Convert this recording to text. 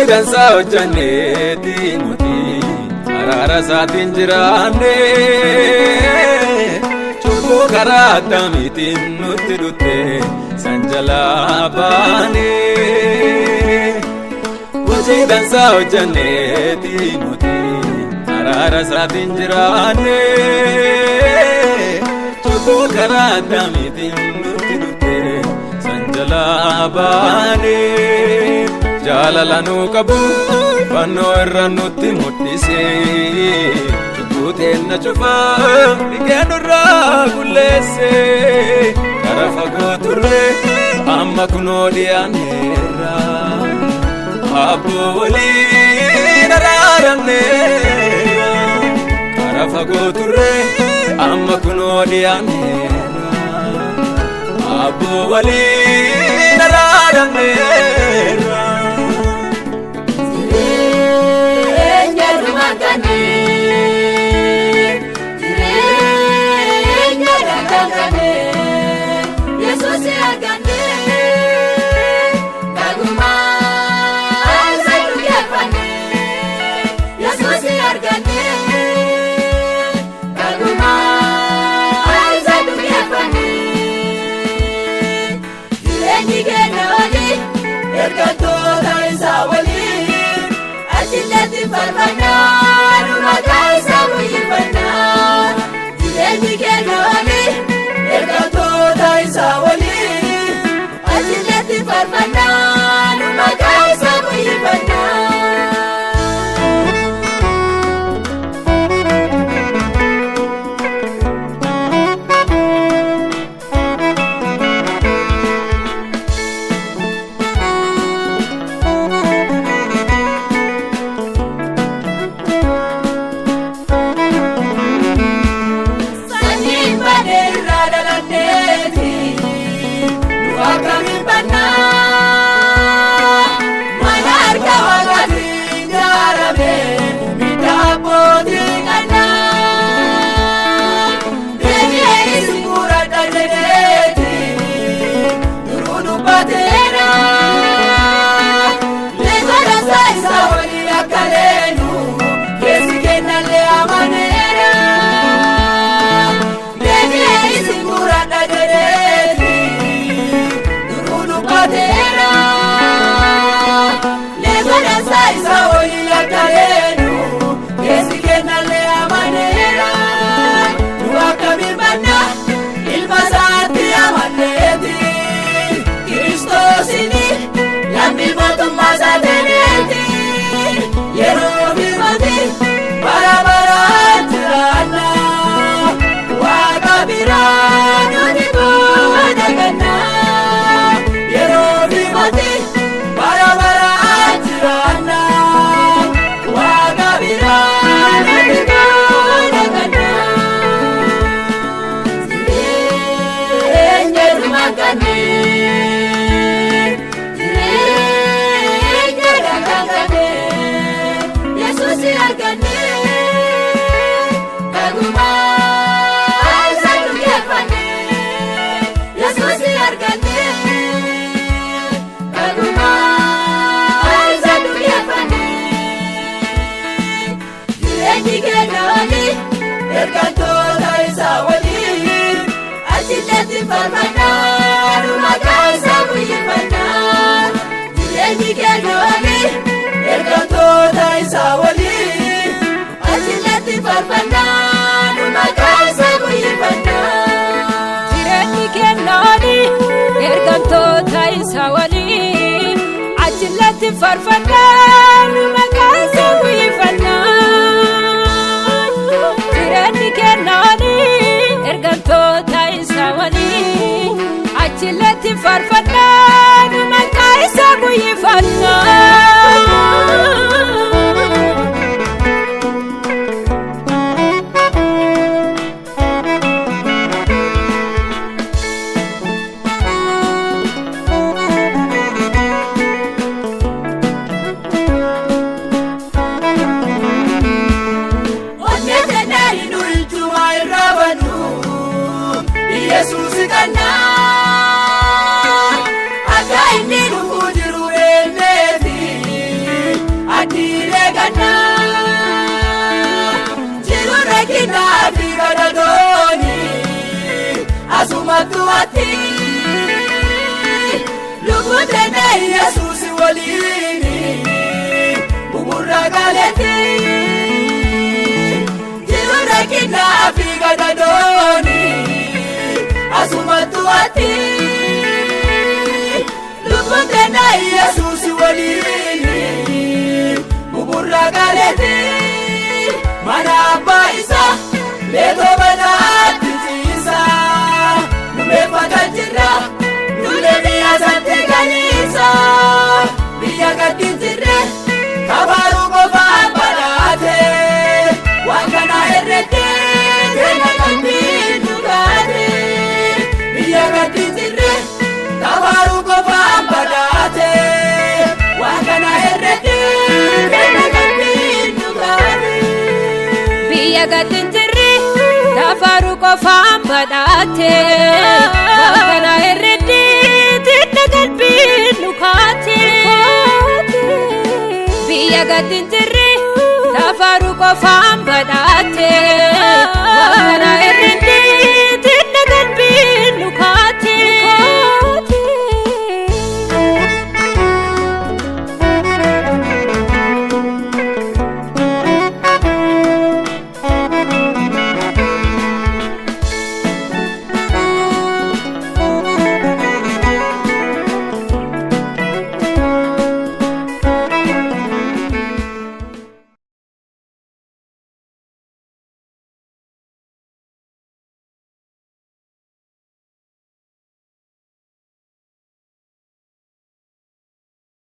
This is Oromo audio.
dansa hojjanneetiin nuti araara isaatiin jiraanne cubbuu karaa addamiitiin nutti dhutte san jalaa baane hojii dansa hojjanneetiin nuti araara isaatiin jiraanne cubbuu karaa addamiitiin nutti dhutte san jalaa baane jaalala nu qabu fannoo irra nutti mul'ise cubbuu teenna cufaa dhiqeenurraa qulleesse karaa fagoo turre amma kunoo dhiyaanneerra abboo waliin araaramneerra karaa fagoo turre amma kunoo dhiyaanneerra abboo waliin araaramneerra arganne Kaguma Sanu kefane Yesus arganne Kaguma Sanu kefane Jireenyi kennaani ergantoota isaa waliin achilletti farfannaa maqaa isaa guyyifannaa jireenyi kennaani ergantoota isaa waliin achilletti farfannaa maqaa isaa guyyifannaa jireenyi kennaani ergantoota isaa waliin achilletti farfannaa maqaa isaa guyyifannaa jireenyi kennaani ergantoota isaa waliin achilletti farfannaa maqaa isaa guyyifannaa Yesus kana aga inni dhufu jiru eeneeti adile kana jiru rekina fi gadadoni asumatu ati lubute na Yesus walini bubura galeti jiru rekina fi gadadoni asumatu ati lubute na Yesus walini bubura galeti mana abba isa leto banati isa numefaka jira nuleni asante ganisa biya gadinjire kabaru gofa balate wakana erete tena kambinu gade biya gadinjire kabaru gofa balate wakana erete tena kambinu gade biya gadinjire kabaru gofa balate wakana erete tena kambinu gade biya gadinjire kabaru gofa balate wakana